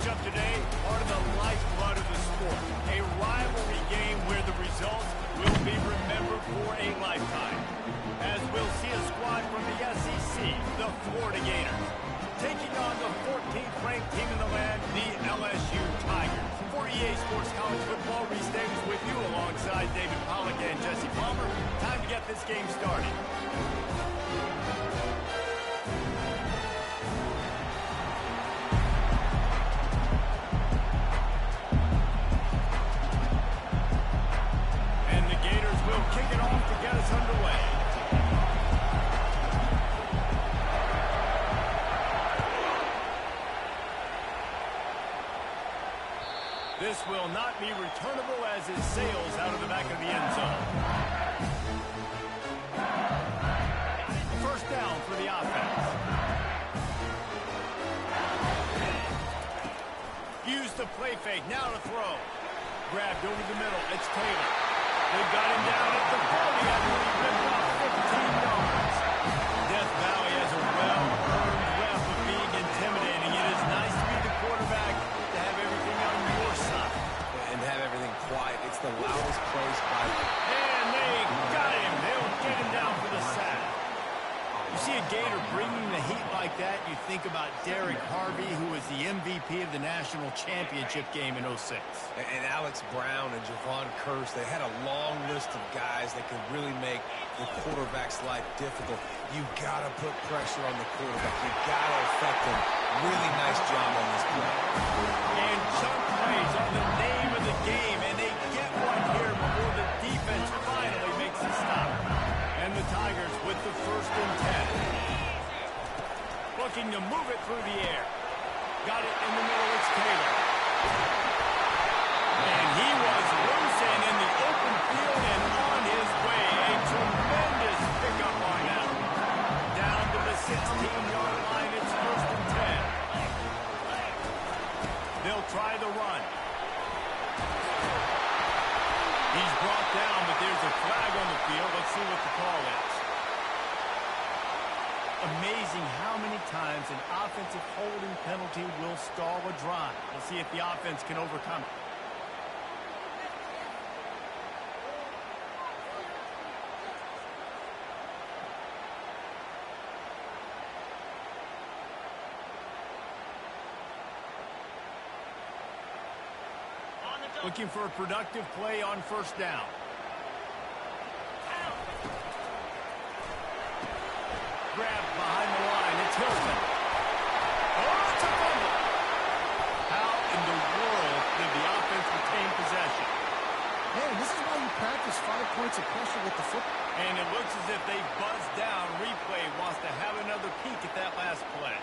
matchup today, part of the lifeblood of the sport. A rivalry game where the results will be remembered for a lifetime. As we'll see a squad from the SEC, the Florida Gators, taking on the 14th ranked team in the land, the LSU Tigers. For EA Sports College Football, Reese Davis with you alongside David Pollack and Jesse Palmer. Time to get this game started. And the Gators will kick it off to get us underway. This will not be returnable as it sails out of the back of the end zone. First down for the offense. Use the play fake. Now to throw. Grabbed over the middle. It's Taylor. They've got him down at the 40 after he ripped off 15 yards. Death Valley has a well-earned rep of being intimidating. It is nice to be the quarterback, to have everything on your side. And have everything quiet. It's the loudest place by far. And they got him. They'll get him down for the sack. You see a Gator bringing the heat like that, you think about Derek Harvey, who was the MVP of the national championship game in '06. And Alex Brown and Javon Curse, they had a long list of guys that could really make the quarterback's life difficult. You got to put pressure on the quarterback. You got to affect him. Really nice job on this play. And chunk plays on the name of the game, and they get one here before the defense finally makes a stop. And the Tigers with the 1st and 10. Looking to move it through the air. Got it in the middle, it's Taylor. And he was loose and in the open field and on his way. A tremendous pickup on that. Down to the 16-yard line, it's 1st and 10. They'll try the run. He's brought down, but there's a flag on the field. Let's see what the call is. Amazing how many times an offensive holding penalty will stall a drive. We'll see if the offense can overcome it. Looking for a productive play on 1st down. Grabbed behind the line. It's Hilton. Oh, it's a fumble. How in the world did the offense retain possession? Hey, this is why you practice 5 points of pressure with the football. And it looks as if they buzzed down. Replay wants to have another peek at that last play.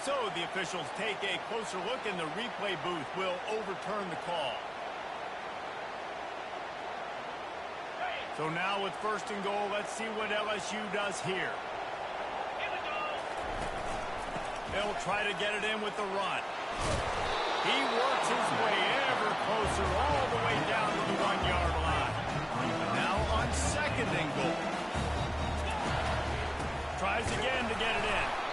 So the officials take a closer look, and the replay booth will overturn the call. So now with 1st and goal, let's see what LSU does here. They'll try to get it in with the run. He works his way ever closer all the way down to the 1-yard line. Now on 2nd and goal. Tries again to get it in.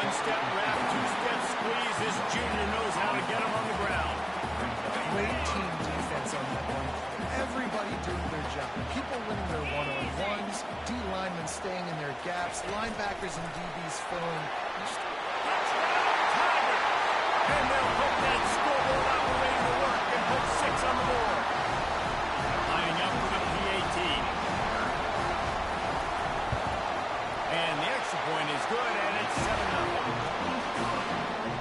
1-step wrap, 2-step squeeze. This junior knows how to get him on the ground. Great team defense on that one. Everybody doing their job. People winning their one-on-ones, D-linemen staying in their gaps, linebackers and DBs filling. And they'll put that scoreboard out ready to work and put 6 on the board. Lining up for the PAT. And the extra point is good, and it's 7-0.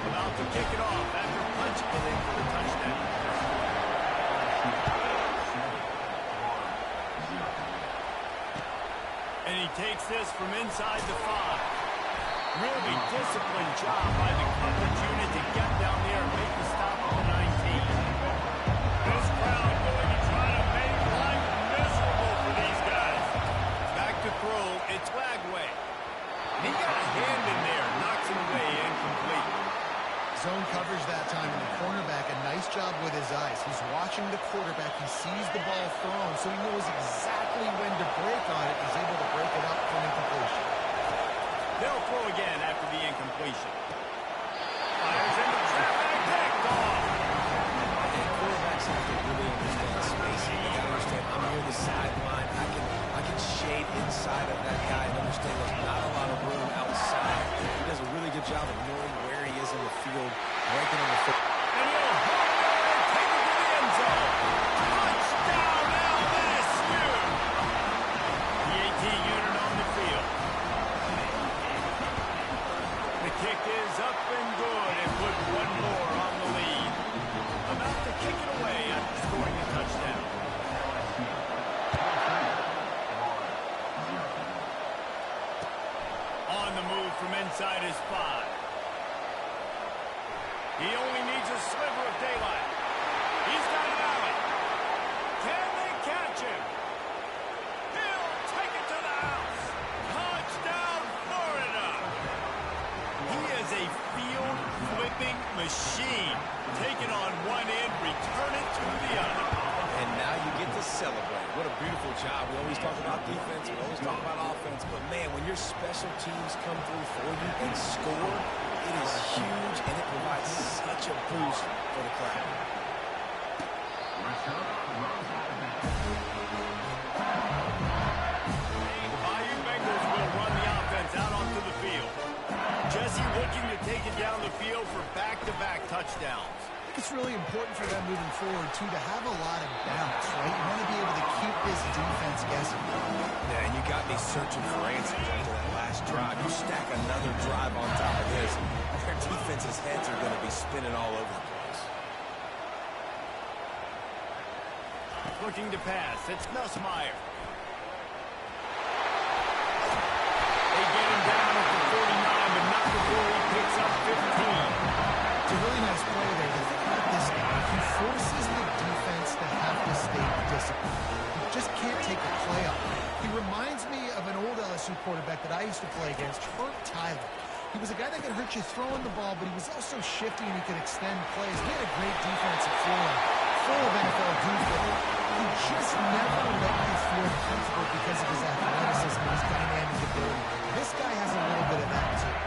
About to kick it off after punching it in for the touchdown. And he takes this from inside the 5. Really disciplined job by the coverage unit to get down there and make the stop at the 19. This crowd going to try to make life miserable for these guys. Back to throw, it's Lagway. And he got a hand in there, knocks him away, incomplete. Zone coverage that time, and the cornerback, a nice job with his eyes. He's watching the quarterback. He sees the ball thrown, so he knows exactly when to break on it. He's able to break it up for an incompletion. They'll They'll throw again after the incompletion. Fires into traffic, picked off. And quarterbacks have to really understand spacing. They got to understand I'm near the sideline. I can shade inside of that guy and understand there's not a lot of room outside. He does a really good job of knowing where he is in the field, breaking on the foot. And he'll hold it and take it to the end zone. Touchdown, LSU! The 18 unit on the field. The kick is up and good and put one more on the lead. About to kick it away after scoring a touchdown. On the move from inside his 5. He only needs a sliver of daylight. He's got an alley. Can they catch him? He'll take it to the house. Touchdown, Florida. He is a field-flipping machine. Take it on one end, return it to the other. And now you get to celebrate. What a beautiful job. We always talk about defense. We always talk about offense. But, man, when your special teams come through for you and score, it is huge, and it provides such a boost for the crowd. Bayou Bengals will run the offense out onto the field. Jesse looking to take it down the field for back-to-back touchdowns. I think it's really important for them moving forward, too, to have a lot of bounce, right? You want to be able to keep this defense guessing. Yeah, and you got me searching for answers after that last drive. You stack another drive on top of this, their defense's heads are going to be spinning all over the place. Looking to pass. It's Nussmeier. They get him down at the 49, but not before he picks up 15. It's a really nice play there. The thing about this guy, he forces the defense to have to stay disciplined. He just can't take a play off. He reminds me of an old LSU quarterback that I used to play against, Herb Tyler. He was a guy that could hurt you throwing the ball, but he was also shifty and he could extend plays. He had a great defensive floor, full of NFL dudes, but he just never let you feel comfortable because of his athleticism and his dynamic ability. This guy has a little bit of that, too.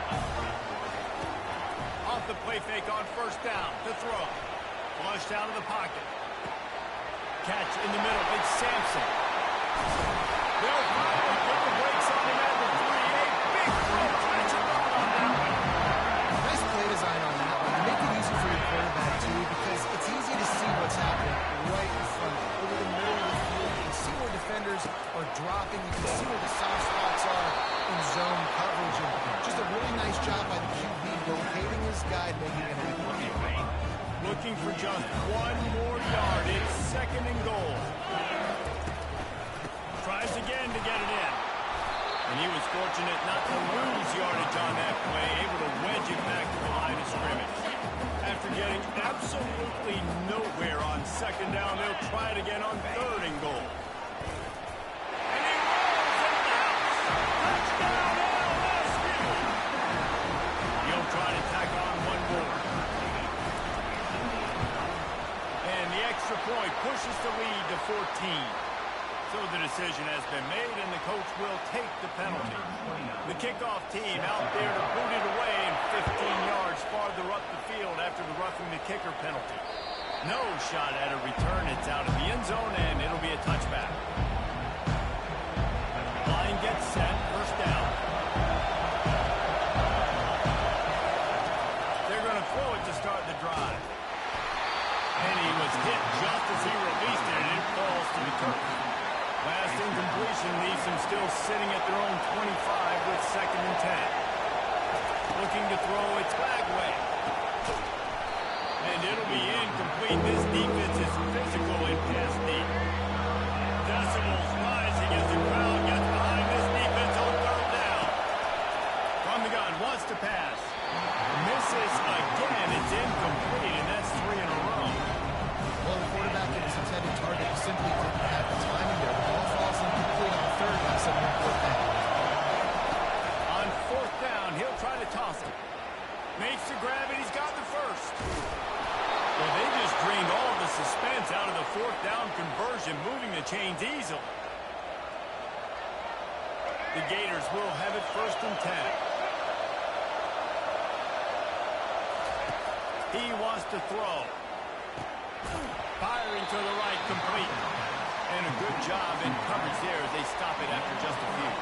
Off the play fake on first down to throw. Flushed out of the pocket. Catch in the middle. It's Sampson. They'll finally put the brakes on him at the 3. A big throw. Catch and run on that one. Nice play design on that one. You make it easy for your quarterback, too, because it's easy to see what's happening right in front of you. Over the middle of the field, you can see where defenders are dropping. You can see where the soft spots are in zone coverage. And just a really nice job by the QB locating his guy, making an accurate play. Looking for just one more yard. It's second and goal. Tries again to get it in. And he was fortunate not to lose yardage on that play, able to wedge it back to the line of scrimmage. After getting absolutely nowhere on second down, they'll try it again on third and goal. And he rolls into the house. Touchdown, LSU! He'll try to tack on one more. And the extra point pushes the lead to 14. So the decision has been made, and the coach will take the penalty. The kickoff team out there to boot it away, and 15 yards farther up the field after the roughing the kicker penalty. No shot at a return. It's out of the end zone, and it'll be a touchback. Line gets set. First down. They're going to throw it to start the drive. And he was hit just as he released it, and it falls to the turf. Last incompletion leaves them still sitting at their own 25 with second and 10. Looking to throw, it's Bagway. And it'll be incomplete. This defense is physical and pass deep. Decibels rising as the crowd gets behind this defense on third down. From the gun, wants to pass. Misses again. It's incomplete, and that's 3 in a row. Well, the quarterback and his intended target simply didn't have the timing there. The ball falls incomplete on third down, so no fourth down. On fourth down, he'll try to toss it. Makes the grab, and he's got the first. Well, they just drained all of the suspense out of the fourth down conversion, moving the chains easily. The Gators will have it first and 10. He wants to throw. Firing to the right, complete. And a good job in coverage there as they stop it after just a few.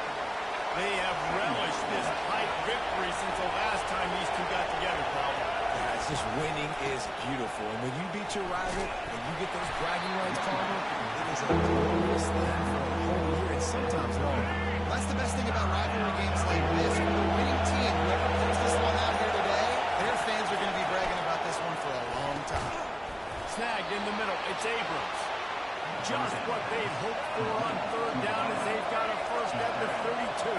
They have relished this tight victory since the last time these two got together, Paul. Yeah, it's just winning is beautiful. And when you beat your rival and you get those bragging rights, Palmer, it is a glorious thing for a whole year and sometimes longer. That's the best thing about rivalry games like this. For the winning team, whoever pulls this one out here today, their fans are going to be bragging about this one for a long time. Snagged in the middle. It's Abrams. Just what they've hoped for on third down as they've got a first at the 32.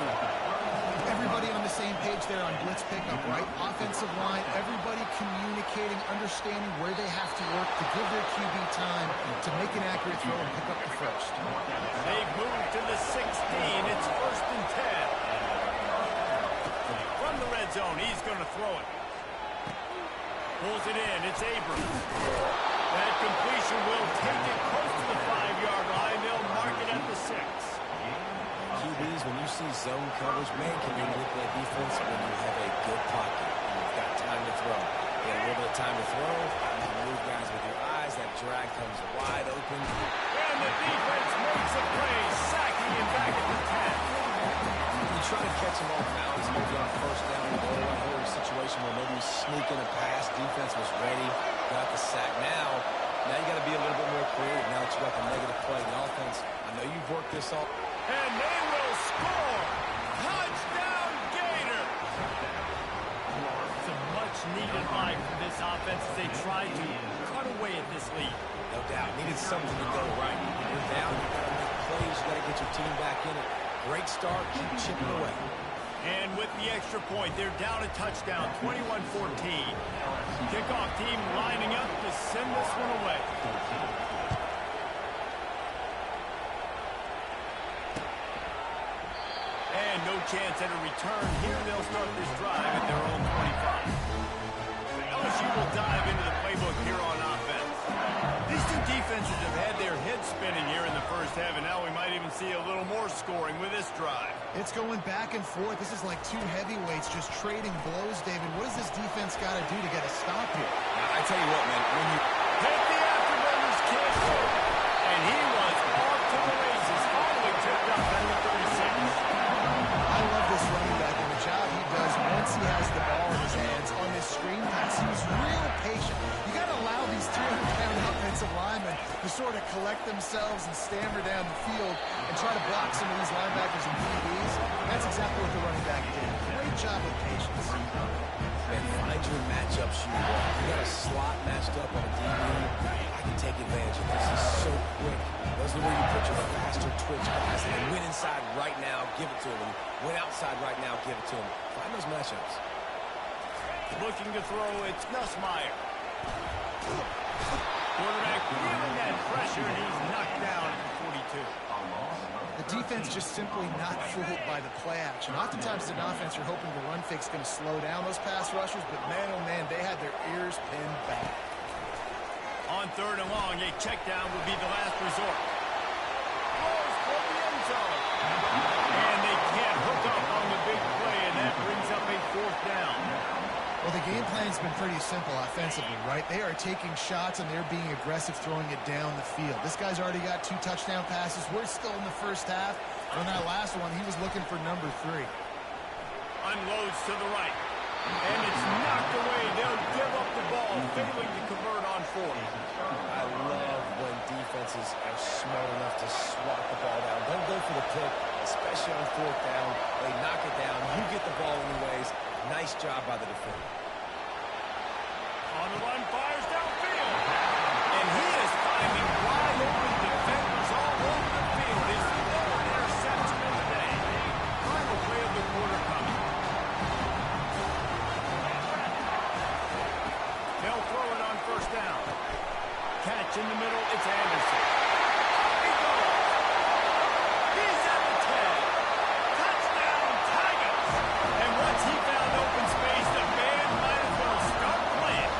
Everybody on the same page there on blitz pickup, right? Offensive line, everybody communicating, understanding where they have to work to give their QB time to make an accurate throw and pick up the first. They've moved to the 16. It's first and 10. From the red zone, he's going to throw it. Pulls it in. It's Abrams. That completion will take it close to the 5-yard line. They'll mark it at the 6. QBs, when you see zone coverage, man, can you manipulate defense when you have a good pocket and you've got time to throw. You got a little bit of time to throw. You can move guys with your eyes. That drag comes wide open. And the defense makes a play, sacking him back at the 10. You try to catch him off balance, maybe on first down or goal right here in a situation where maybe he's sneaking a pass. Defense was ready, got the sack. Now you got to be a little bit more creative now that you got the negative play. The offense, I know you've worked this all. And they will score. Touchdown, Gator. It's a much-needed life for this offense as they try to cut away at this lead. No doubt. Needed something to go right. You're down. You got to make plays. You got to get your team back in it. Great start. Keep chipping away. And with the extra point, they're down a touchdown, 21-14. Kickoff team lining up to send this one away. And no chance at a return. Here they'll start this drive at their own 25. LSU will dive into the playbook here on offense. These two defenses have had their heads spinning here in the first half, and now we might even see a little more scoring with this drive. It's going back and forth. This is like two heavyweights just trading blows, David. What does this defense got to do to get a stop here? I tell you what, man, when you hit the afterburners, can't shoot. And he was off to the races, finally tipped up at the 36. I love this running back and the job he does once he has the ball in his hands on this screen pass. He was real patient. You got to allow these 300-pound offensive linemen to sort of collect themselves and stammer down the field and try to block some of these linebackers and DBs. That's exactly what the running back did. Great job with patience. man, find your matchups you want. You got a slot matched up on a DB. I can take advantage of this. He's so quick. Those are where you put your faster twitch guys. And then win inside right now, give it to him. And win outside right now, give it to him. Find those matchups. Looking to throw, it's Nussmeier. Quarterback feeling that pressure, and he's knocked down at the 42. The defense just simply not fooled by the play action. Oftentimes, as an offense, you're hoping the run fake is going to slow down those pass rushers, but man, oh man, they had their ears pinned back. On third and long, a check down will be the last resort. Throws for the end zone. And they can't hook up on the big play, and that brings up a fourth down. Well, the game plan's been pretty simple offensively, right? They are taking shots, and they're being aggressive, throwing it down the field. This guy's already got 2 touchdown passes. We're still in the first half. On that last one, he was looking for number 3. Unloads to the right. And it's knocked away. They'll give up the ball, failing to convert on fourth. I love when defenses are smart enough to swat the ball down. Don't go for the pick, especially on fourth down. They knock it down. You get the ball anyways. Nice job by the defender. On the run, fires downfield. And he is finding wide open defenders all over the field. His third interception of the day. Final play of the quarter coming. They'll throw it on first down. Catch in the middle, it's Anderson. He goes. He's at the 10. Touchdown, Tigers. And once he found open space, the band might as well start playing.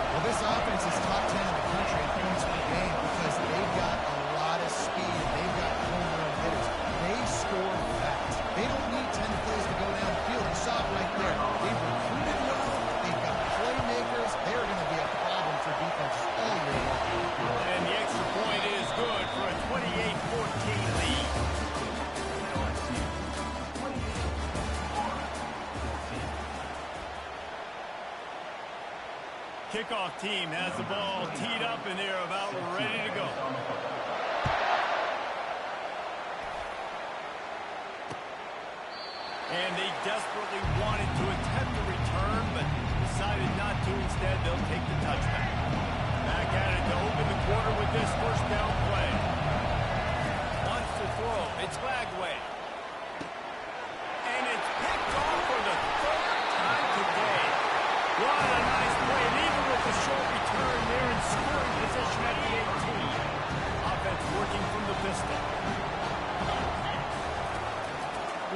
Well, this offense is top 10 in the country in points per game because they've got a lot of speed. They've got home run hitters. They score fast. They don't need 10 plays to go down the field. You saw it right there. They've recruited well. They've got playmakers. Kickoff team has the ball teed up and they're about ready to go. And they desperately wanted to attempt a return, but decided not to. Instead, they'll take the touchback. Back at it to open the quarter with this first down play. Wants to throw. It's Bagway. And it's picked off for the third time today. What a nice play. And even with the short return, they're in scoring position at the 18. Offense working from the pistol.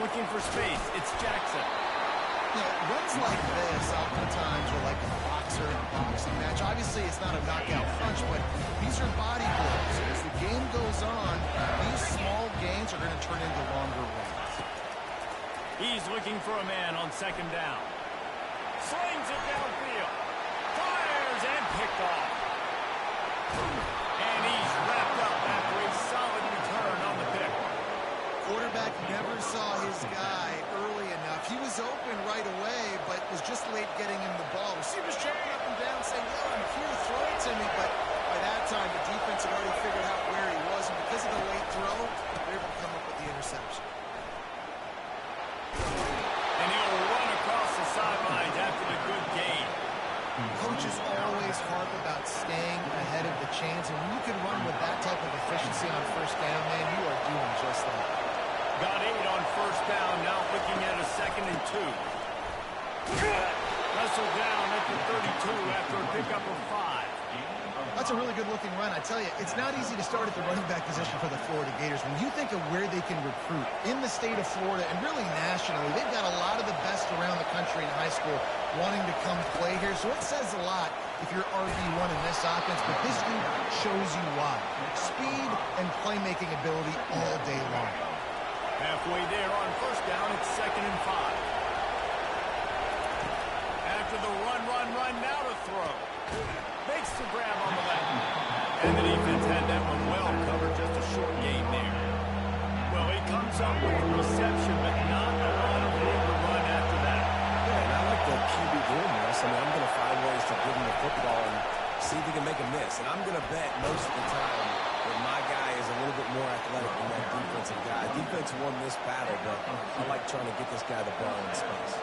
Looking for space. It's Jackson. Yeah, runs like this oftentimes are like a boxer in a boxing match. Obviously, it's not a knockout punch, but these are body blows. As the game goes on, these small gains are going to turn into longer runs. He's looking for a man on second down. Slings it downfield. Fires and picked off. And he's wrapped up after a solid return on the pick. Quarterback never saw his guy early enough. He was open right away, but was just late getting him the ball. Receivers jumping up and down saying, "Yo, I'm here, throw it to me." But by that time, the defense had already figured out where he was, and because of the late throw, they were able to come up with the interception. And he'll run across the sidelines after the good gain. Coaches always harp about staying ahead of the chains, and when you can run with that type of efficiency on first down, man, you are doing just that. Got 8 on first down, now looking at a 2nd and 2. Wrestled down at the 32 after a pickup of 5. That's a really good-looking run. I tell you, it's not easy to start at the running back position for the Florida Gators. When you think of where they can recruit in the state of Florida and really nationally, they've got a lot of the best around the country in high school wanting to come play here. So it says a lot if you're RB1 in this offense, but this group shows you why. Speed and playmaking ability all day long. Halfway there on first down, it's 2nd and 5. After the run, now to throw. Makes the grab on the left. And the defense had that one well covered, just a short gain there. Well, he comes up with the reception, but not a lot of room to run after that. Yeah, and I like the QB doing this. I mean, I'm going to find ways to give him the football and see if he can make a miss. And I'm going to bet most of the time that my guy is a little bit more athletic than that defensive guy. Defense won this battle, but I like trying to get this guy the ball in space.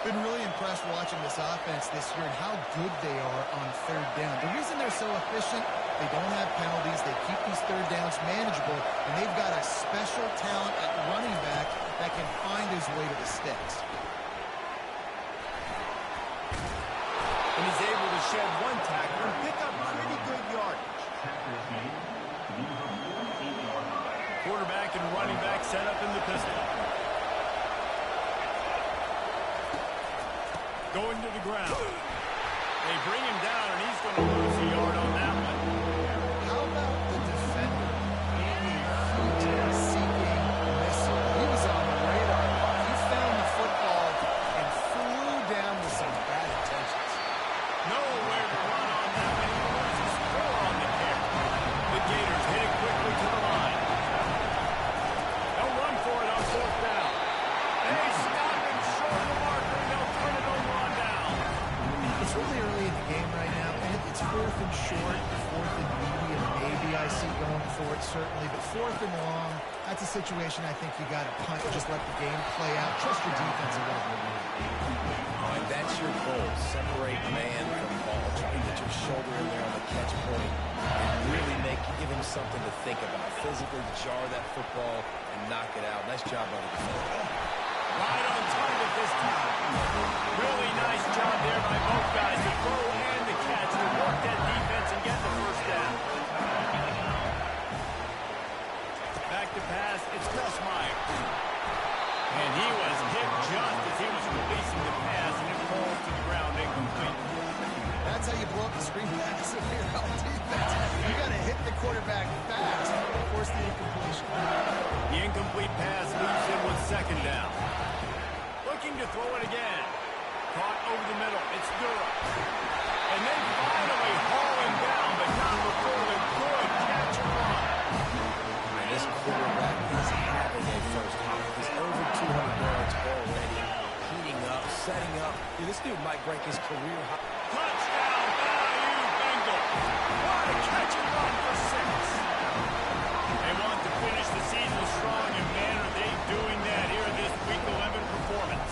Been really impressed watching this offense this year and how good they are on third down. The reason they're so efficient, they don't have penalties, they keep these third downs manageable, and they've got a special talent at running back that can find his way to the sticks. And he's able to shed one tackle and pick up pretty good yardage. Quarterback and running back set up in the pistol. Going to the ground. They bring him down, and he's going to lose a yard on that one. How about the defender being heat-seeking missile? He was on the radar. He found the football and flew down with some bad intentions. Nowhere to run on that one. He wants to score on the kick. The Gators hit it quickly to the line. They'll run for it on fourth down. They stop him short of the marker, and they'll turn it over on down. It's really early in the game right now, and it's 4th and short, 4th and medium, maybe I see going for it, certainly, but 4th and long, that's a situation I think you got to punt, just let the game play out. Trust your defense a little bit more. All right, that's your goal. Separate man from ball. Try to get your shoulder in there on the catch point and really give him something to think about. Physically jar that football and knock it out. Nice job by the defender. Right on target this time. Really nice job there by both guys, the throw and the catch, to work that defense and get the first down. Back to pass, it's Meyer. And he was hit just as he was releasing the pass, and it falls to the ground incomplete. That's how you blow up the screen pass if you're on defense. You got to hit the quarterback fast and force the incompletion. The incomplete pass leaves him with 2nd down. Looking to throw it again. Caught over the middle. It's Durham. And they finally haul him down, but not before the good catch and run. And this quarterback is having a first half. He's over 200 yards already, heating up, setting up. Dude, this dude might break his career high. Touchdown, The catch and run for 6. They want to finish the season strong, and man, are they doing that here in this Week 11 performance.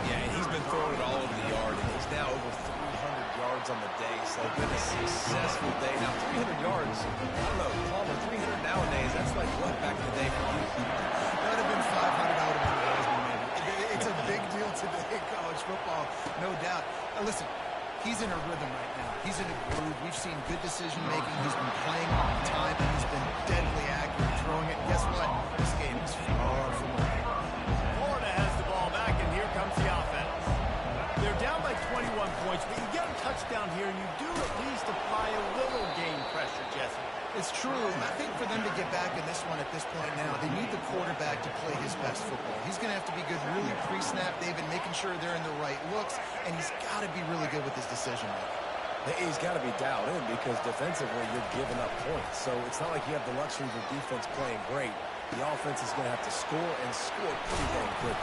Yeah, and he's been throwing it all over the yard, and he's now over 300 yards on the day, so it's been a successful day. Now, 300 yards, I don't know, Palmer, 300 nowadays, that's like what back in the day for you? That would have been 500 out of the Heisman, maybe. It's a big deal today in college football, no doubt. Now, listen, he's in a rhythm right now. He's in a groove. We've seen good decision-making. He's been playing on time, and he's been deadly accurate throwing it. Guess what? This game is far from over. Florida has the ball back, and here comes the offense. They're down by 21 points, but you get a touchdown here, and you do at least apply a little game pressure, Jesse. It's true. I think for them to get back in this one at this point now, they need the quarterback to play his best football. He's going to have to be good really pre-snap, David, making sure they're in the right looks, and he's got to be really good with his decision-making. He's got to be dialed in because defensively you're giving up points. So it's not like you have the luxury of the defense playing great. The offense is going to have to score and score pretty dang quickly.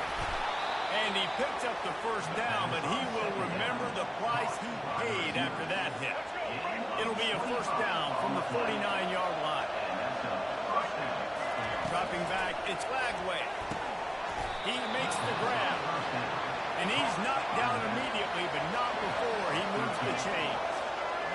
And he picked up the first down, but he will remember the price he paid after that hit. It'll be a first down from the 49-yard line. Dropping back, it's Lagway. He makes the grab. And he's knocked down immediately, but not before he moves the chains.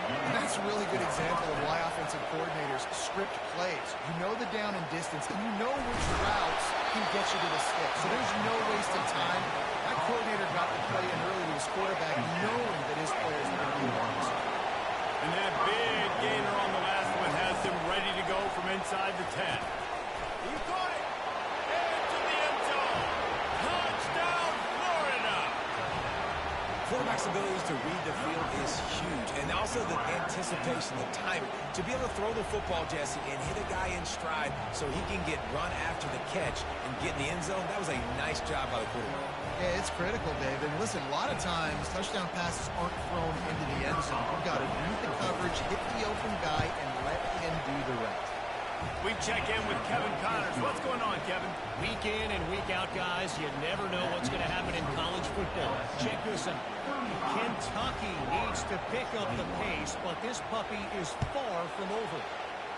And that's a really good example of why offensive coordinators script plays. You know the down and distance, and you know which routes can get you to the stick. So there's no wasted time. That coordinator got the play in early to his quarterback, knowing that his players were going to be around him. And that big gainer on the last one has him ready to go from inside the 10. He caught it. Into the end zone. Touchdown, Florida. Quarterback's abilities to read the field is huge, and also the anticipation, the timing. To be able to throw the football, Jesse, and hit a guy in stride so he can get run after the catch and get in the end zone, that was a nice job by the quarterback. Yeah, it's critical, David. Listen, a lot of times touchdown passes aren't thrown into the end zone. You've got to read the coverage, hit the open guy, and let him do the rest. We check in with Kevin Connors. What's going on, Kevin? Week in and week out, guys, you never know what's going to happen in college football. Check this out. Kentucky needs to pick up the pace, but this puppy is far from over.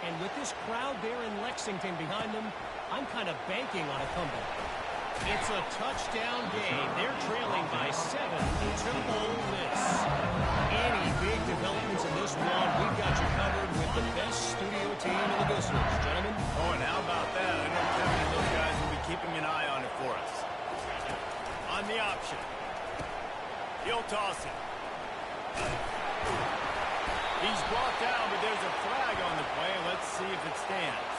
And with this crowd there in Lexington behind them, I'm kind of banking on a comeback. It's a touchdown game. They're trailing by 7 to Ole Miss. Any big developments in this one, we've got you covered with the best studio team in the business, gentlemen. Oh, and how about that? I know Kevin and those guys will be keeping an eye on it for us. On the option. He'll toss it. He's brought down, but there's a flag on the play. Let's see if it stands.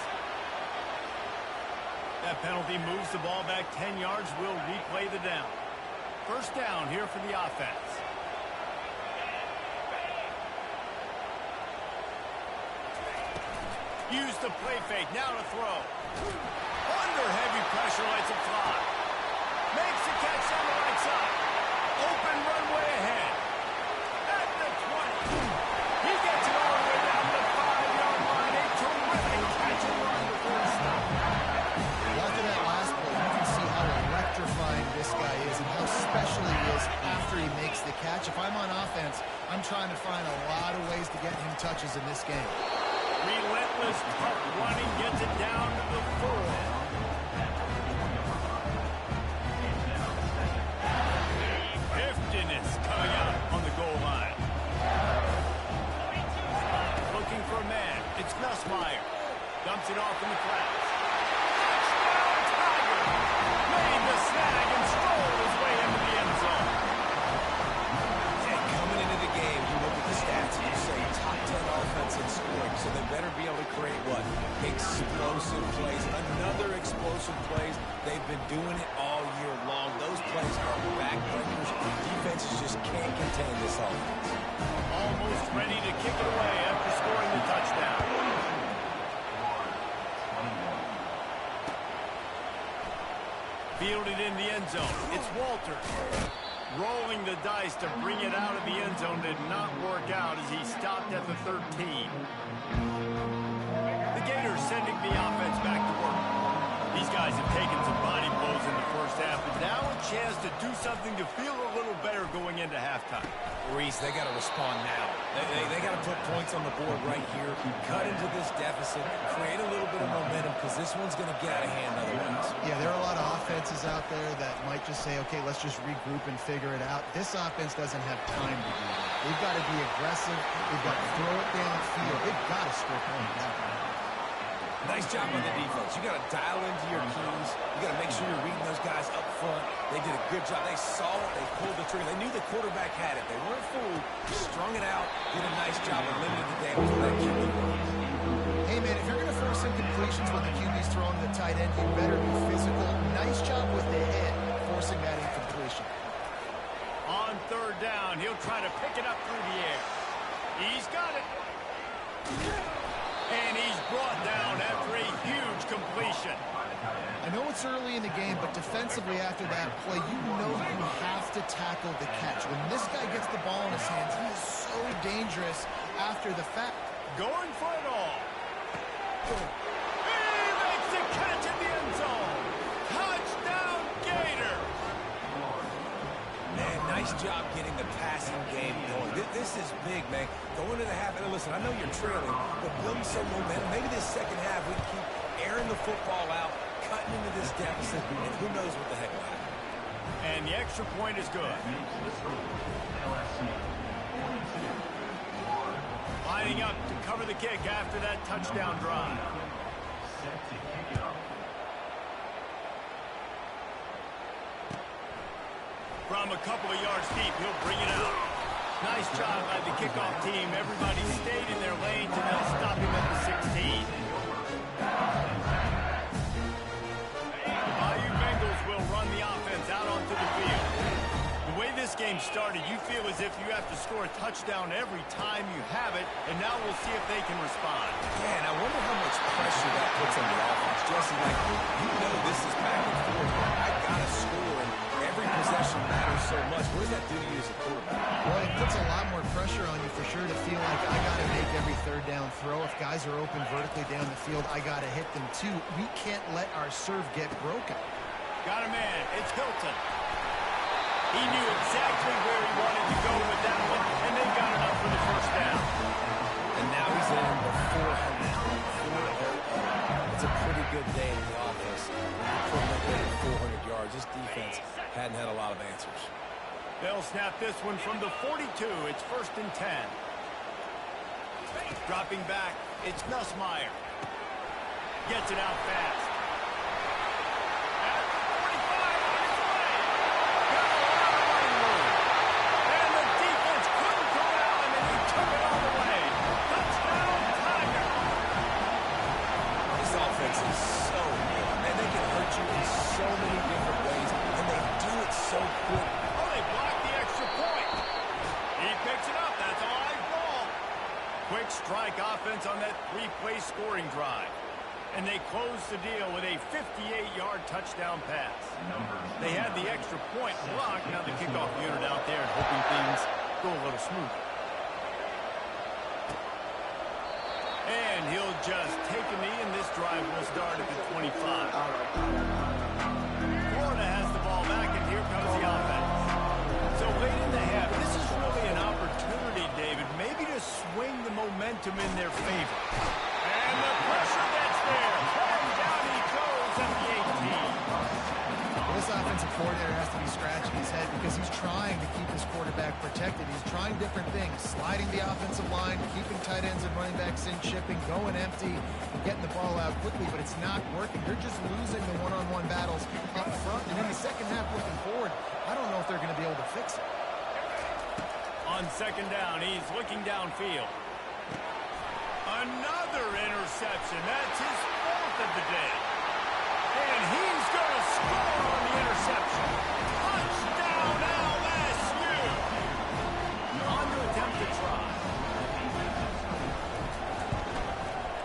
That penalty moves the ball back 10 yards. We'll replay the down. First down here for the offense. Use the play fake. Now to throw. Under heavy pressure, lets it fly. Makes the catch on the right side. Open runway ahead. At the 20. He gets it all the way down to the 5-yard line. A terrific catch and run before he stops. After that last play, you can see how electrifying this guy is and how special he is after he makes the catch. If I'm on offense, I'm trying to find a lot of ways to get him touches in this game. Relentless, tough running, gets it down to the 4. Heftiness coming out on the goal line. Looking for a man. It's Nussmeier. Dumps it off in the flats. Touchdown, Tiger! Made the snag and strolled his way into the end zone. And coming into the game, you look at the stats and you say top 10 offense in scoring, so they better be able to create what? Explosive plays. Another explosive plays. They've been doing it all year long. Those plays are backbreakers. Defenses just can't contain this offense. Almost ready to kick it away after scoring the touchdown. Fielded in the end zone. It's Walter. Rolling the dice to bring it out of the end zone did not work out as he stopped at the 13. The Gators sending the offense back to work. These guys have taken some body blows in the first half, but now with chance to do something to feel a little better going into halftime. Reese, they got to respond now. They got to put points on the board right here, cut into this deficit, create a little bit of momentum, because this one's going to get out of hand otherwise. Yeah, there are a lot of offenses out there that might just say, okay, let's just regroup and figure it out. This offense doesn't have time to do that. They've got to be aggressive. They've got to throw it downfield. They've got to score points. Nice job on the defense. You got to dial into your keys. You got to make sure you're reading those guys up front. They did a good job. They saw it. They pulled the trigger. They knew the quarterback had it. They weren't fooled. Strung it out. Did a nice job of limiting the damage with that QB work. Hey, man, if you're going to force incompletions when the QB's throwing the tight end, you better be physical. Nice job with the head, forcing that incompletion. On third down, he'll try to pick it up through the air. He's got it. And he's brought down after a huge completion. I know it's early in the game, but defensively after that play, you know you have to tackle the catch. When this guy gets the ball in his hands, he is so dangerous after the fact. Going for it all. He makes the catch in the end zone. Touchdown, Gator. Man, nice job getting the passing game going. This is big, man. Going to the half, and listen, I know you're trailing, but building some momentum. Maybe this second half we can keep airing the football out, cutting into this deficit, and who knows what the heck will happen. And the extra point is good. Lining up to cover the kick after that touchdown drive. From a couple of yards deep, he'll bring it out. Nice job by the kickoff team. Everybody stayed in their lane to now stop him at the 16. The Bayou Bengals will run the offense out onto the field. The way this game started, you feel as if you have to score a touchdown every time you have it, and now we'll see if they can respond. Yeah, and I wonder how much pressure that puts on the offense. Jesse, like, you know this is back and forth. I got to score, and every possession matters so much. What does that do to you as a quarterback? Well, it puts a lot more pressure on you for sure to feel like I got to make every third down throw. If guys are open vertically down the field, I got to hit them too. We can't let our serve get broken. Got a man. It's Hilton. He knew exactly where he wanted to go with that one, and they got it up for the first down. And now he's in the 400. It's a pretty good day in the office. Putting up over 400 yards. This defense hadn't had a lot of answers. They'll snap this one from the 42. It's 1st and 10. Dropping back, it's Nussmeier. Gets it out fast. At the 45 on his way. Got a lot of running room. And the defense couldn't corral him, and he took it all the way. Touchdown, Tiger. This offense is so good. Man, they can hurt you in so many different ways, and they do it so quick. Oh, they blocked the extra point. He picks it up. That's a live ball. Quick strike offense on that three-play scoring drive. And they close the deal with a 58-yard touchdown pass. They had the extra point blocked. Now the kickoff unit out there hoping things go a little smoother. And he'll just take a knee, and this drive will start at the 25. Florida has the ball back, and here comes the offense. So late in the half, this is really an opportunity, David, maybe to swing the momentum in their favor. And the pressure that's there. And down he goes at the 18. This offensive coordinator has to be scratching his head because he's trying to keep his quarterback protected. He's trying different things, sliding the offensive line, keeping tight ends and running backs in, chipping, going empty, and getting the ball out quickly, but it's not working. They're just losing the one-on-one battles up front, and in the second half looking forward, I don't know if they're going to be able to fix it. On second down, he's looking downfield. Another interception. That's his 4th of the day. And he's going to score on the interception. Touchdown, LSU. On to attempt to try.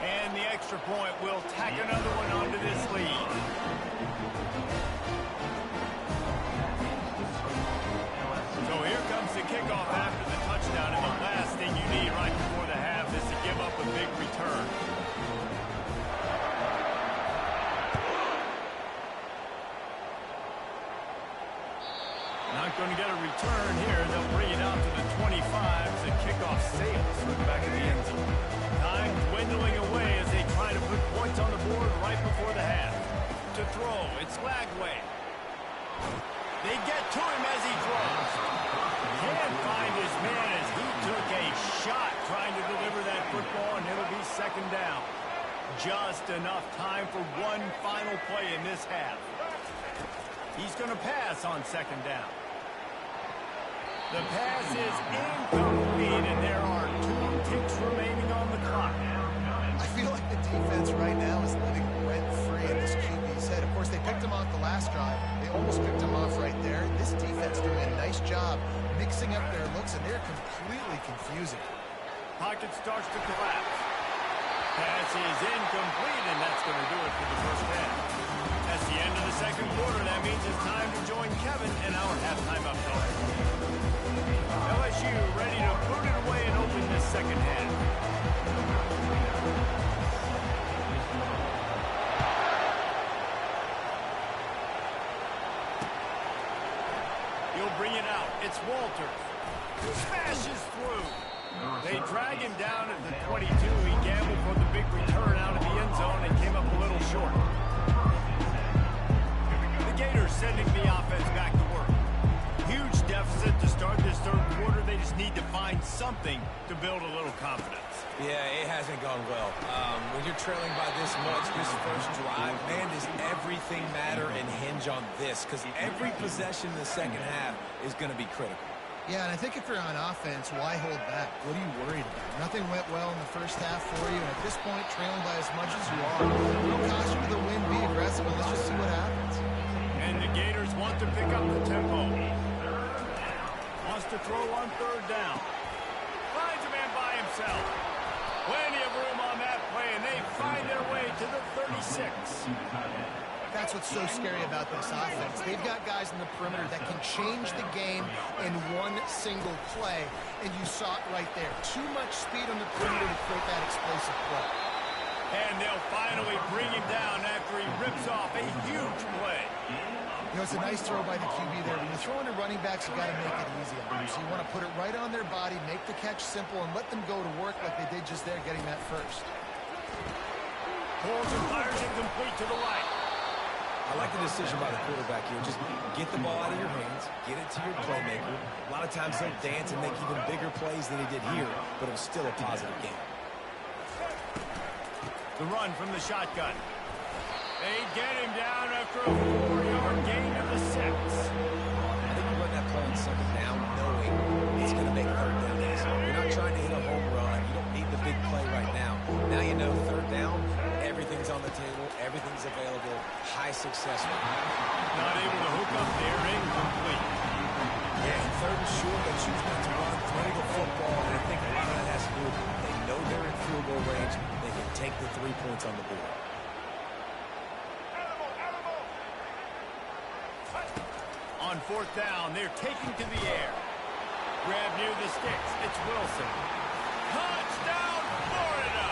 And the extra point will tack another one onto this lead. So here comes the kickoff after the touchdown, and the last thing you need right before the half is to give up a big return. Not going to get a return here. They'll bring it out to the 25 as the kickoff sails through the back of the end zone. Time dwindling away as they try to put points on the board right before the half. To throw, it's Lagway. They get to him as he throws. Can't find his man as he took a shot trying to deliver that football, and it'll be second down. Just enough time for one final play in this half. He's going to pass on second down. The pass is incomplete, and there are 2 ticks remaining on the clock. I feel like the defense right now is living rent-free in this QB's head. Of course, they picked him off the last drive. They almost picked him off right there. This defense doing a nice job mixing up their looks, and they're completely confusing. Pocket starts to collapse. Pass is incomplete, and that's going to do it for the first half. That's the end of the second quarter. That means it's time to join Kevin in our halftime update. LSU ready to put it away and open this second half. He'll bring it out. It's Walters. Smashes through. They drag him down at the 22. He gambled for the big return out of the end zone and came up a little short. The Gators sending the offense back to work. Huge deficit to start this third quarter. They just need to find something to build a little confidence. Yeah, it hasn't gone well. When you're trailing by this much, this first drive, man, does everything matter and hinge on this? Because every possession in the second half is going to be critical. Yeah, and I think if you're on offense, why hold back? What are you worried about? Nothing went well in the first half for you, and at this point, trailing by as much as you are, no cost you to the win, be aggressive, and let's just see what happens. And the Gators want to pick up the tempo. Wants to throw on third down. Finds a man by himself. Plenty of room on that play, and they find their way to the 36. That's what's so scary about this offense. They've got guys in the perimeter that can change the game in one single play, and you saw it right there. Too much speed on the perimeter to create that explosive play. And they'll finally bring him down after he rips off a huge play. You know, it's a nice throw by the QB there. When you're throwing to running backs, you got to make it easy on them. So you want to put it right on their body, make the catch simple, and let them go to work like they did just there, getting that first. Pulls and fires it complete to the right. I like the decision by the quarterback here. Just get the ball out of your hands, get it to your playmaker. A lot of times he'll dance and make even bigger plays than he did here, but it was still a positive game. The run from the shotgun. They get him down after a 4-yard gain to the 6. I think you run that play on second down knowing it's going to make third down easy. You're not trying to hit a home run. You don't need the big play right now. Now you know third down, everything's on the table, everything's available, high success rate. Not able to hook up there, incomplete. Yeah, third and short, they choose not to run, throw the football, and I think a lot of that has to do with they know they're in field goal range, they can take the 3 points on the board. On fourth down, they're taking to the air. Grab near the sticks. It's Wilson. Touchdown, Florida!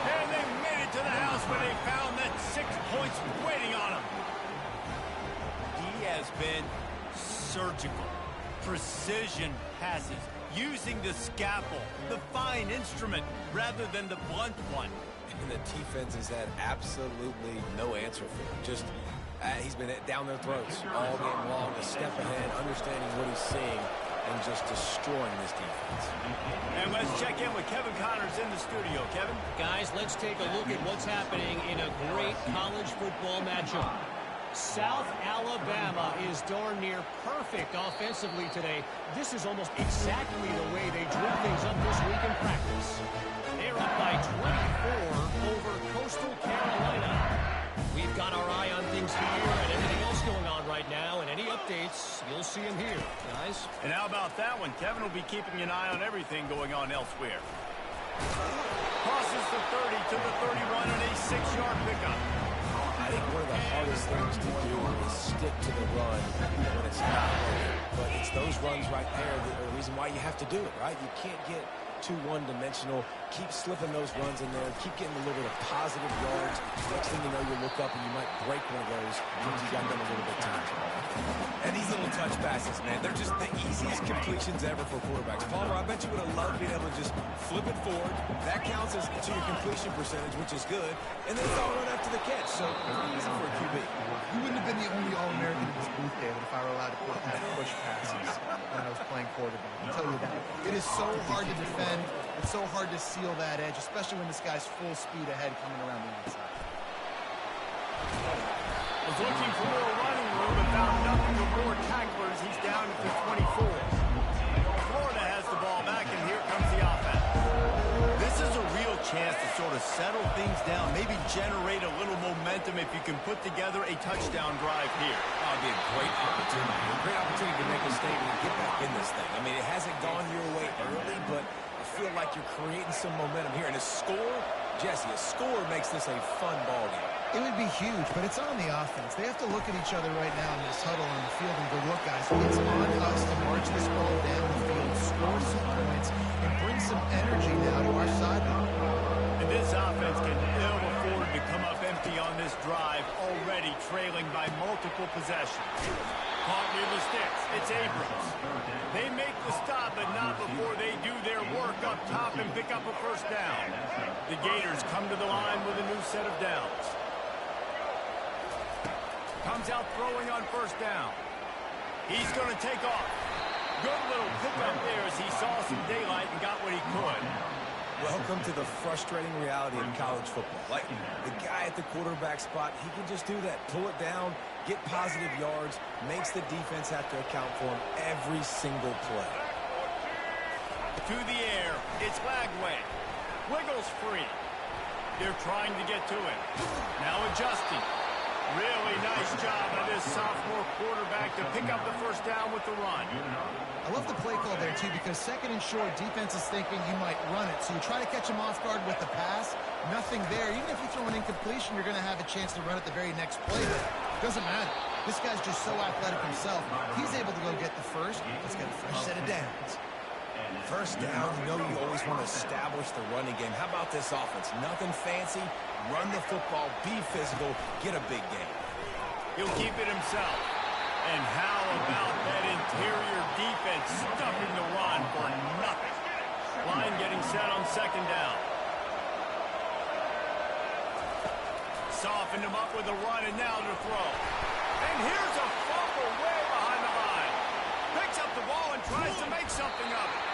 And they made it to the house when they found that 6 points waiting on them. He has been surgical. Precision passes. Using the scalpel, the fine instrument, rather than the blunt one. And the defense has had absolutely no answer for him. Just he's been down their throats all game long, a step ahead, understanding what he's seeing, and just destroying this defense. And let's check in with Kevin Connors in the studio. Kevin? Guys, let's take a look at what's happening in a great college football matchup. South Alabama is darn near perfect offensively today. This is almost exactly the way they drew things up this week in practice. They're up by 24 over Coastal Carolina. We've got our eye on things here and everything else going on right now, and any updates, you'll see them here, guys. And how about that one? Kevin will be keeping an eye on everything going on elsewhere. Crosses the 30 to the 31 on a 6-yard pickup. I think one of the hardest things to do is stick to the run when it's not working. But it's those runs right there that are the reason why you have to do it, right? You can't get too one-dimensional. Keep slipping those runs in there. Keep getting a little bit of positive yards. Next thing you know, you look up and you might break one of those because you got them a little bit tired. And these little touch passes, man, they're just the easiest completions ever for quarterbacks. Palmer, I bet you would have loved being able to just flip it forward. That counts as to your completion percentage, which is good. And then it's all run after the catch, so pretty easy for a QB. You wouldn't have been the only All-American in this booth, David, if I were allowed to push passes when I was playing quarterback. I'll tell you that. It is so hard to defend. It's so hard to seal that edge, especially when this guy's full speed ahead coming around the inside. Was looking for more running room and found nothing but more tacklers. He's down at the 24. Florida has the ball back, and here comes the offense. This is a real chance to sort of settle things down, maybe generate a little momentum if you can put together a touchdown drive here. Oh, it'd be a great opportunity. A great opportunity to make a statement and get back in this thing. I mean, it hasn't gone your way early, but I feel like you're creating some momentum here. And a score, Jesse, a score makes this a fun ball game. It would be huge, but it's on the offense. They have to look at each other right now in this huddle on the field and go, look, guys, it's on us to march this ball down the field, score some points, and bring some energy now to our sideline. And this offense can ill afford to come up empty on this drive, already trailing by multiple possessions. Caught near the sticks. It's Abrams. They make the stop, but not before they do their work up top and pick up a first down. The Gators come to the line with a new set of downs. Comes out throwing on first down. He's going to take off. Good little pickup there as he saw some daylight and got what he could. Welcome to the frustrating reality of college football. Like, the guy at the quarterback spot, he can just do that. Pull it down, get positive yards, makes the defense have to account for him every single play. To the air, it's Lagway. Wiggles free. They're trying to get to him. Now adjusting. Really nice job by this sophomore quarterback to pick up the first down with the run. I love the play call there, too, because second and short, defense is thinking you might run it. So you try to catch him off guard with the pass. Nothing there. Even if you throw an incompletion, you're going to have a chance to run it the very next play. It doesn't matter. This guy's just so athletic himself. He's able to go get the first. Let's get a fresh set of downs. First down, you know you always want to establish the running game. How about this offense? Nothing fancy. Run the football, be physical, get a big game. He'll keep it himself. And how about that interior defense stuffing the run for nothing? Line getting set on second down. Softened him up with a run, and now to throw. And here's a fumble way behind the line. Picks up the ball and tries to make something of it.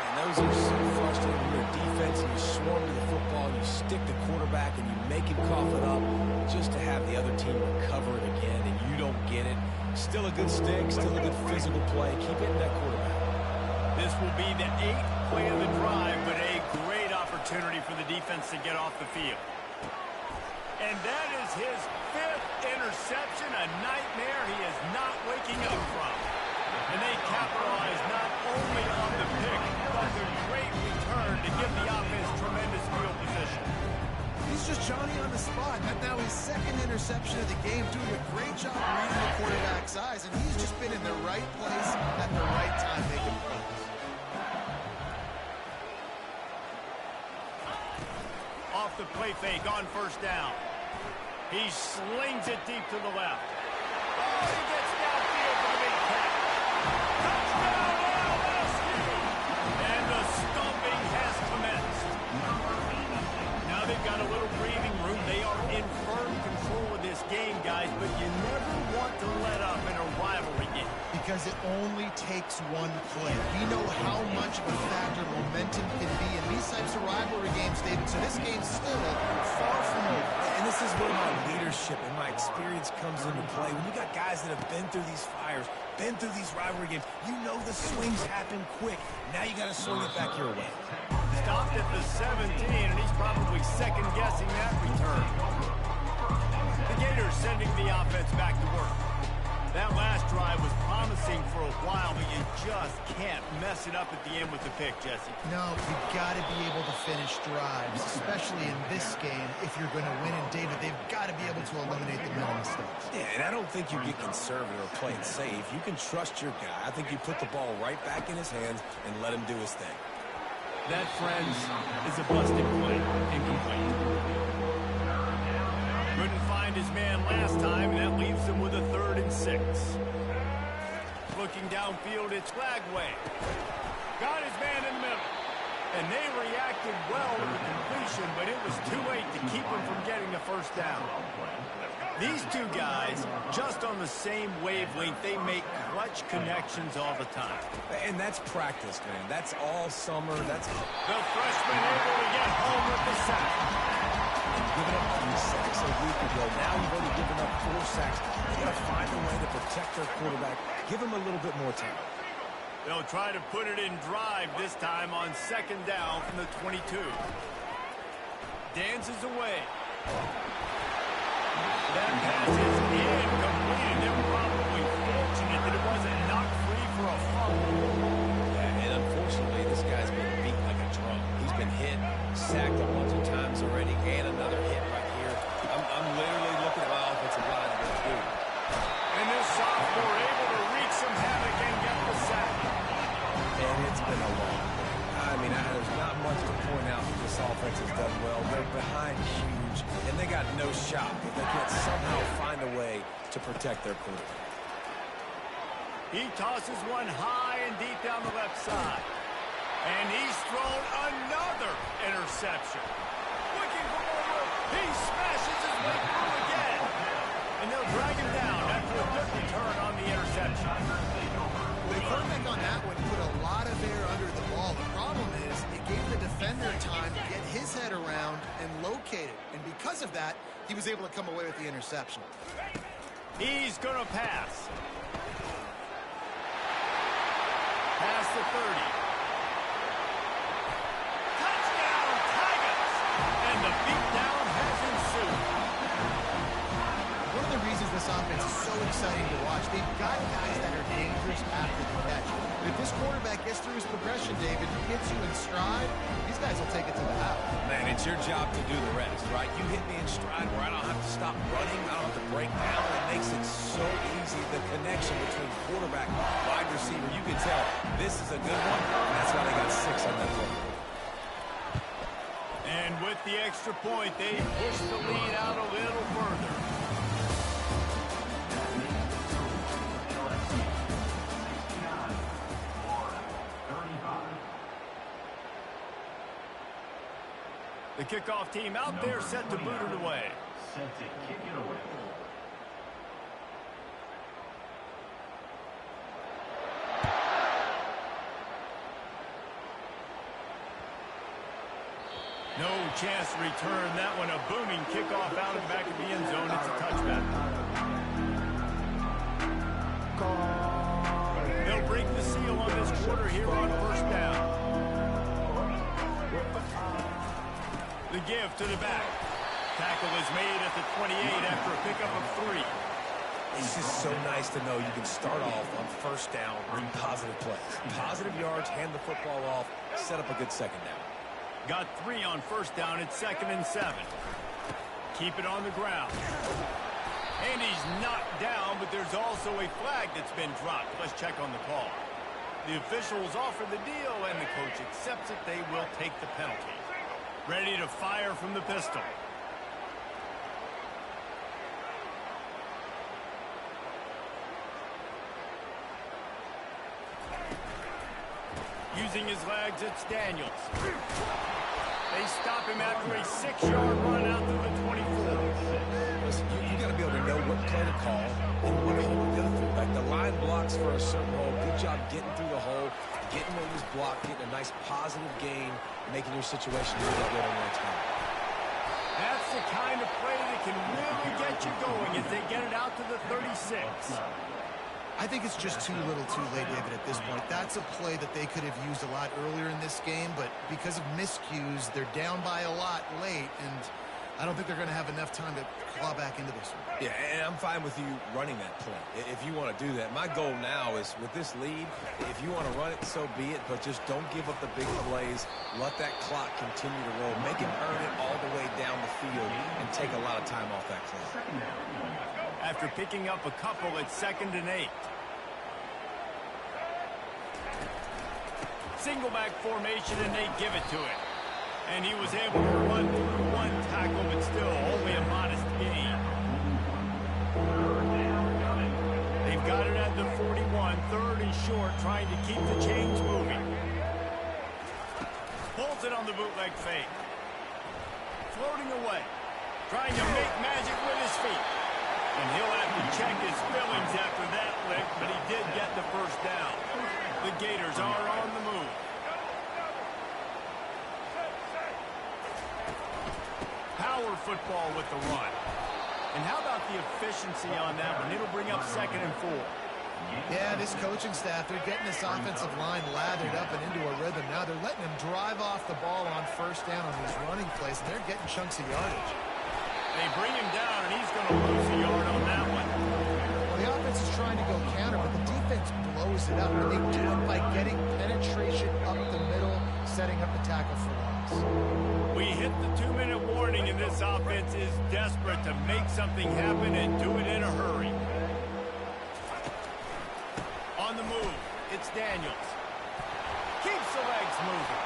And those are so frustrating when you're defense and you swarm to the football, and you stick the quarterback and you make him cough it up just to have the other team recover it again, and you don't get it. Still a good stick, still a good physical play. Keep hitting that quarterback. This will be the 8th play of the drive, but a great opportunity for the defense to get off the field. And that is his 5th interception, a nightmare he is not waking up from. And they capitalize not only on the pick, but the great return to give the offense tremendous field position. He's just Johnny on the spot. That's now his 2nd interception of the game, doing a great job reading the quarterback's eyes, and he's just been in the right place at the right time making plays. Off the play fake on first down. He slings it deep to the left. Oh, he gets downfield for the big catch. Touchdown, LSU! And the stomping has commenced. Now they've got a little breathing room. They are in firm control of this game, guys, but you never want to let up in a rivalry game. Because it only takes one play. We know how much of a factor momentum can be in these types of rivalry games, David, so this game's still far from over. And this is where my leadership and my experience comes into play. When you got guys that have been through these fires, been through these rivalry games, you know the swings happen quick. Now you got to swing it back your way. Stopped at the 17, and he's probably second-guessing that return. The Gators sending the offense back to work. That last drive was promising for a while, but you just can't mess it up at the end with the pick, Jesse. No, you've got to be able to finish drives, especially in this game if you're going to win. And, David, they've got to be able to eliminate the mental mistakes. Yeah, and I don't think you get conservative or play it safe. You can trust your guy. I think you put the ball right back in his hands and let him do his thing. That, friends, is a busted play. Incomplete. Couldn't find his man last time, and that leaves him with a 3rd and 6. Looking downfield, it's Flagway. Got his man in the middle. And they reacted well to the completion, but it was too late to keep him from getting the first down. These two guys, just on the same wavelength, they make clutch connections all the time. And that's practice, man. That's all summer. That's the freshman able to get home with the sack. Giving up 3 sacks a week ago. Now we've already given up 4 sacks. They got to find a way to protect their quarterback. Give him a little bit more time. They'll try to put it in drive this time on 2nd down from the 22. Dances away. That pass is incomplete. They're probably fortunate that it wasn't knocked free for a fumble. Yeah, and unfortunately, this guy's been beat like a drum. He's been hit, sacked a bunch of times already, and another hit right here. I'm literally looking at my offensive line and going, dude. And this sophomore able to wreak some havoc and get the sack. And it's been a long day. I mean, there's not much to point out that this offense has done well. They're behind huge, and they got no shot if they can't somehow find a way to protect their quarterback. He tosses one high and deep down the left side. And he's thrown another interception. Looking for more. He smashes his way through again. And they'll drag him down after a good return on the interception. The quarterback on that one put a lot of air under the ball. The problem is it gave the defender time to get his head around and locate it. And because of that, he was able to come away with the interception. He's going to pass. Past the 30. Touchdown, Tigers! And the beatdown has ensued. One of the reasons this offense is so exciting to watch, they've got guys that are dangerous after the catch. But if this quarterback gets through his progression, David, hits you in stride, these guys will take it to the house. Man, it's your job to do the rest, right? You hit me in stride where I don't have to stop running. I don't have to break down. It makes it so easy. The connection between quarterback and wide receiver, you can tell this is a good one. And that's why they got 6 on that play. And with the extra point, they push the lead out a little further. The kickoff team out there set to boot it away. Set to kick it away. No chance to return that one. A booming kickoff out of the back of the end zone. It's a touchback. They'll break the seal on this quarter here on 1st down. The give to the back. Tackle is made at the 28 after a pickup of 3. It's just so nice to know you can start off on 1st down in positive plays. Positive yards, hand the football off, set up a good 2nd down. Got 3 on 1st down. It's 2nd and 7. Keep it on the ground. And he's knocked down, but there's also a flag that's been dropped. Let's check on the call. The officials offer the deal, and the coach accepts it. They will take the penalty. Ready to fire from the pistol. Using his legs, it's Daniels. They stop him after a 6-yard run out to the 24. Listen, you got to be able to know what play to call and what hole to go through. Like the line blocks for a certain hole. Good job getting through the hole, getting where he was blocked, getting a nice positive gain, making your situation really good on your time. That's the kind of play that can really get you going as they get it out to the 36. I think it's just too little too late, David, at this point. That's a play that they could have used a lot earlier in this game, but because of miscues, they're down by a lot late, and I don't think they're going to have enough time to claw back into this one. Yeah, and I'm fine with you running that play if you want to do that. My goal now is with this lead, if you want to run it, so be it, but just don't give up the big plays. Let that clock continue to roll. Make him earn it all the way down the field and take a lot of time off that clock. After picking up a couple, it's 2nd and 8. single back formation, and they give it to him. And he was able to run through one tackle, but still only a modest gain. They've got it at the 41, third and short, trying to keep the chains moving. Pulls it on the bootleg fake. Floating away. Trying to make magic with his feet. And he'll have to check his feelings after that lick, but he did get the first down. The Gators are on the move. Power football with the run. And how about the efficiency on that one? It'll bring up 2nd and 4. Yeah, this coaching staff, they're getting this offensive line lathered up and into a rhythm. Now they're letting them drive off the ball on first down on these running plays, and they're getting chunks of yardage. They bring him down, and he's going to lose a yard on that one. Well, the offense is trying to go counter, but the defense blows it up. And they do it by getting penetration up the middle, setting up the tackle for loss. We hit the 2-minute warning, and this offense is desperate to make something happen and do it in a hurry. On the move, it's Daniels. Keeps the legs moving.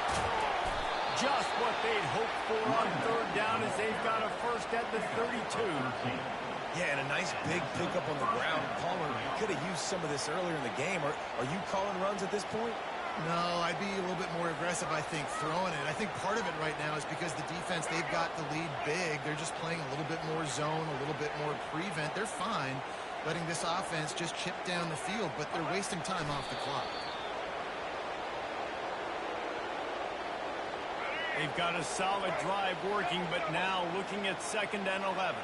Just what they'd hoped for on third down as they've got a first at the 32. Yeah, and a nice big pickup on the ground. Palmer could have used some of this earlier in the game. Are you calling runs at this point? No, I'd be a little bit more aggressive, I think, throwing it. I think part of it right now is because the defense, they've got the lead big. They're just playing a little bit more zone, a little bit more prevent. They're fine letting this offense just chip down the field, but they're wasting time off the clock. They've got a solid drive working, but now looking at 2nd and 11.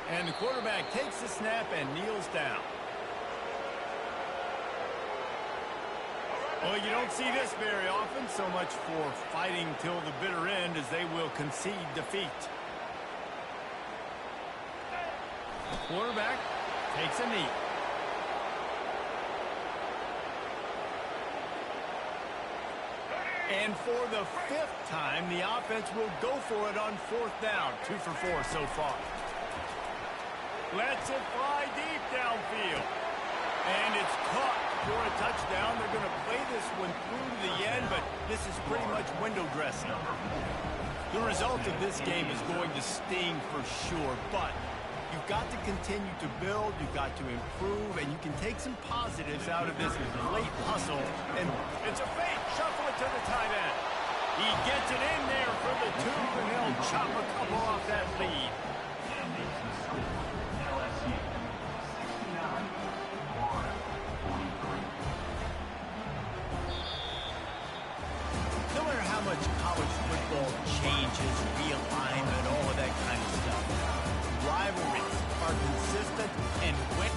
And the quarterback takes the snap and kneels down. Well, you don't see this very often, so much for fighting till the bitter end as they will concede defeat. Quarterback takes a knee. And for the 5th time, the offense will go for it on 4th down. 2 for 4 so far. Lets it fly deep downfield. And it's caught for a touchdown. They're going to play this one through to the end, but this is pretty much window dressing. The result of this game is going to sting for sure, but you've got to continue to build, you've got to improve, and you can take some positives out of this late hustle. And it's a fake. Shuffle it to the tight end. He gets it in there for the 2, and he'll chop a couple off that lead. No matter how much college football changes, realignment, all of that kind of stuff, rivalries are consistent and when